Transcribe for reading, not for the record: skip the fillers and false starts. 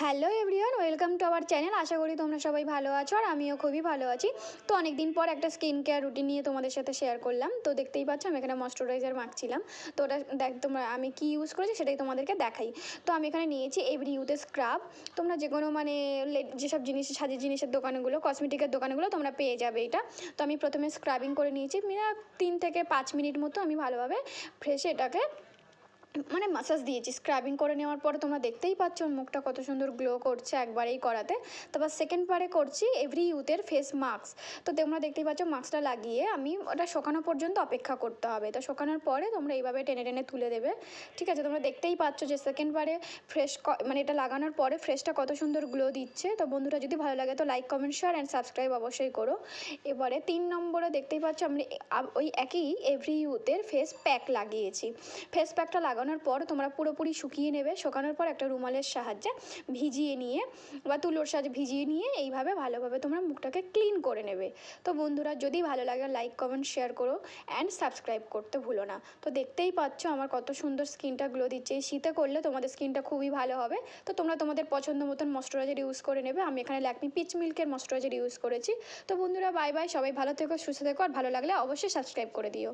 Hello everyone, welcome to our channel. আশা করি তোমরা সবাই ভালো আছো আর আমিও খুবই ভালো আছি। তো অনেক দিন পর একটা স্কিন কেয়ার রুটিন নিয়ে তোমাদের সাথে শেয়ার করলাম। তো দেখতেই পাচ্ছ আমি এখানে ময়শ্চারাইজার মাখছিলাম। তো ওটা দেখ তোমরা আমি কি ইউজ করেছি সেটাই তোমাদেরকে দেখাই। তো আমি এখানে নিয়েছি এভরি ইউথের স্ক্রাব। তোমরা যে কোনো মানে যেসব জিনিস সাজের জিনিসের দোকানগুলো, কসমেটিকের দোকানগুলো তোমরা পেয়ে যাবে এটা। তো আমি প্রথমে স্ক্রাবিং করে নিয়েছি, 3 থেকে 5 মিনিট মতো আমি ভালোভাবে ফ্রেশে এটাকে মানে মাসাজ দিয়েছি। স্ক্রাবিং করে নেওয়ার পরে তোমরা দেখতেই পাচ্ছ মুখটা কত সুন্দর গ্লো করছে একবারেই করাতে। তারপর সেকেন্ড বারে করছি এভরি ইউথের ফেস মাস্ক। তো তোমরা দেখতেই পাচ্ছ মাস্কটা লাগিয়ে আমি ওটা শুকানো পর্যন্ত অপেক্ষা করতে হবে। তো শুকানোর পরে তোমরা এইভাবে টেনে টেনে তুলে দেবে, ঠিক আছে। তোমরা দেখতেই পাচ্ছ যে সেকেন্ড বারে ফ্রেশ মানে এটা লাগানোর পরে ফ্রেশটা কত সুন্দর গ্লো দিচ্ছে। তো বন্ধুরা যদি ভালো লাগে তো like, comment, share and subscribe অবশ্যই করো। এবারে 3 নম্বরে দেখতেই পাচ্ছ আমি ওই একই এভরি ইউথের ফেস প্যাক লাগিয়েছি। ফেস প্যাকটা লাগানোর পর তোমরা পুরোপুরি শুকিয়ে নেবে। শুকানোর পর একটা রুমালের সাহায্যে ভিজিয়ে নিয়ে বা তুলোর সাহায্যে ভিজিয়ে নিয়ে এইভাবে ভালোভাবে তোমরা মুখটাকে ক্লিন করে নেবে। তো বন্ধুরা যদি ভালো লাগে লাইক, কমেন্ট, শেয়ার করো অ্যান্ড সাবস্ক্রাইব করতে ভুলো না। তো দেখতেই পাচ্ছ আমার কত সুন্দর স্কিনটা গ্লো দিচ্ছে। এই শীতে করলে তোমাদের স্কিনটা খুবই ভালো হবে। তো তোমরা তোমাদের পছন্দ মতন ময়শ্চারাইজার ইউজ করে নেবে। আমি এখানে ল্যাকমি পিচ মিল্কের ময়শ্চারাইজার ইউজ করেছি। তো বন্ধুরা বাই বাই, সবাই ভালো থেকো, সুস্থ থেকো, আর ভালো লাগলে অবশ্যই সাবস্ক্রাইব করে দিও।